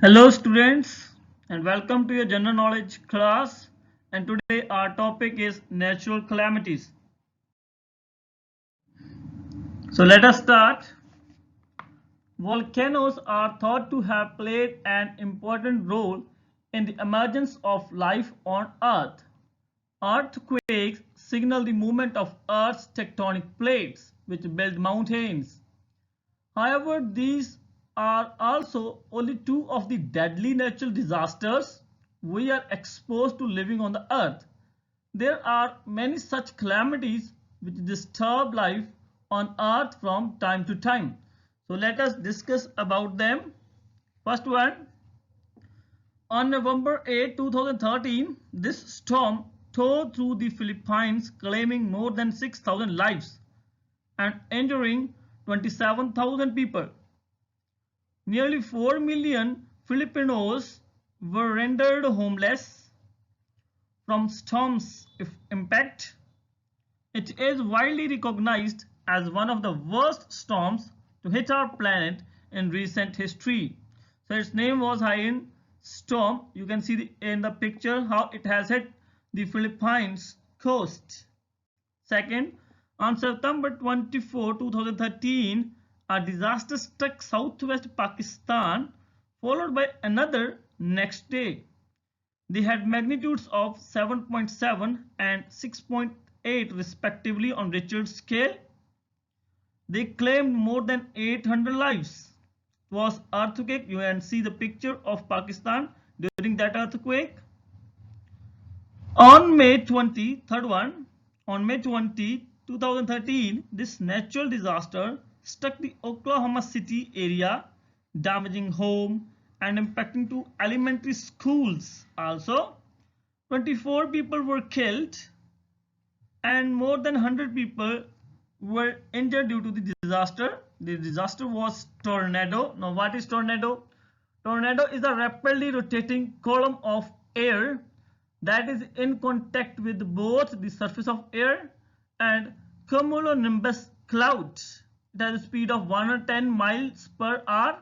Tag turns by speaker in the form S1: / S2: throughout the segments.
S1: Hello students and welcome to your general knowledge class, and today our topic is natural calamities. So let us start. Volcanoes are thought to have played an important role in the emergence of life on Earth. Earthquakes signal the movement of Earth's tectonic plates which build mountains. However, these are also only two of the deadly natural disasters we are exposed to living on the earth. There are many such calamities which disturb life on earth from time to time. So let us discuss about them. First one, on November 8, 2013, this storm tore through the Philippines claiming more than 6,000 lives and injuring 27,000 people. Nearly 4 million Filipinos were rendered homeless from storm's impact. It is widely recognized as one of the worst storms to hit our planet in recent history. So its name was Haiyan storm. You can see in the picture how it has hit the Philippines coast. Second, on September 24, 2013, a disaster struck southwest Pakistan, followed by another next day. They had magnitudes of 7.7 and 6.8 respectively on Richter scale. They claimed more than 800 lives. It was earthquake. You can see the picture of Pakistan during that earthquake. On May 20, third one, on May 20, 2013, this natural disaster struck the Oklahoma City area, damaging home and impacting two elementary schools. Also, 24 people were killed and more than 100 people were injured due to the disaster. The disaster was tornado. Now, what is tornado? Tornado is a rapidly rotating column of air that is in contact with both the surface of air and cumulonimbus cloud. It has a speed of 110 miles per hour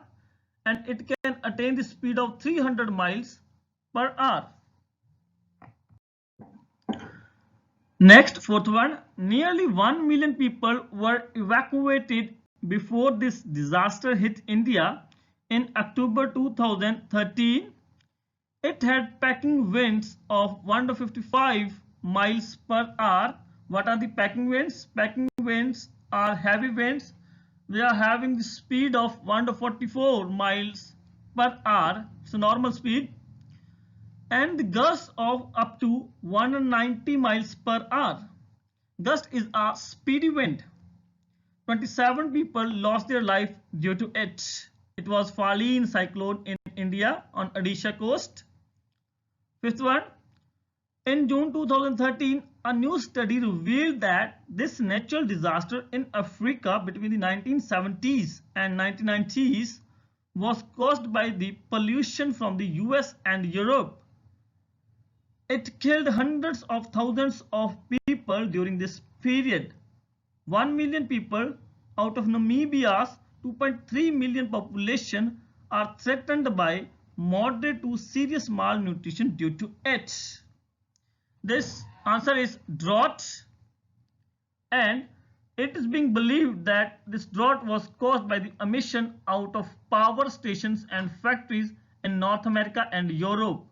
S1: and it can attain the speed of 300 miles per hour. Next, fourth one, nearly 1 million people were evacuated before this disaster hit India in October 2013. It had packing winds of 155 miles per hour. What are the packing winds? Packing winds are heavy winds. They are having the speed of 144 miles per hour. It's a normal speed. And the gust of up to 190 miles per hour. Gust is a speedy wind. 27 people lost their life due to it. It was Falleen cyclone in India on Odisha coast. Fifth one, in June 2013, a new study revealed that this natural disaster in Africa between the 1970s and 1990s was caused by the pollution from the US and Europe. It killed hundreds of thousands of people during this period. 1 million people out of Namibia's 2.3 million population are threatened by moderate to serious malnutrition due to it. This answer is drought, and it is being believed that this drought was caused by the emission out of power stations and factories in North America and Europe.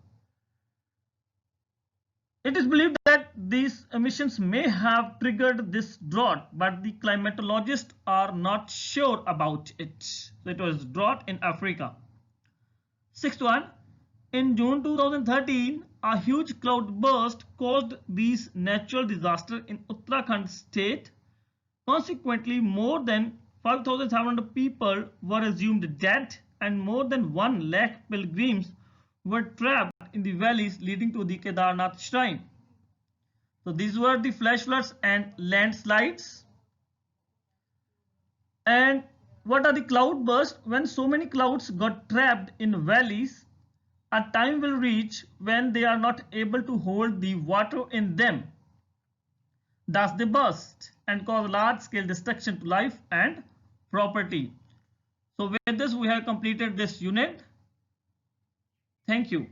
S1: It is believed that these emissions may have triggered this drought, but the climatologists are not sure about it. So it was drought in Africa. Sixth one, in June 2013, a huge cloud burst caused these natural disasters in Uttarakhand state. Consequently, more than 5,700 people were assumed dead and more than 1 lakh pilgrims were trapped in the valleys leading to the Kedarnath shrine. So these were the flash floods and landslides. And what are the cloud bursts? When so many clouds got trapped in valleys, a time will reach when they are not able to hold the water in them. Thus they burst and cause large-scale destruction to life and property. So with this we have completed this unit. Thank you.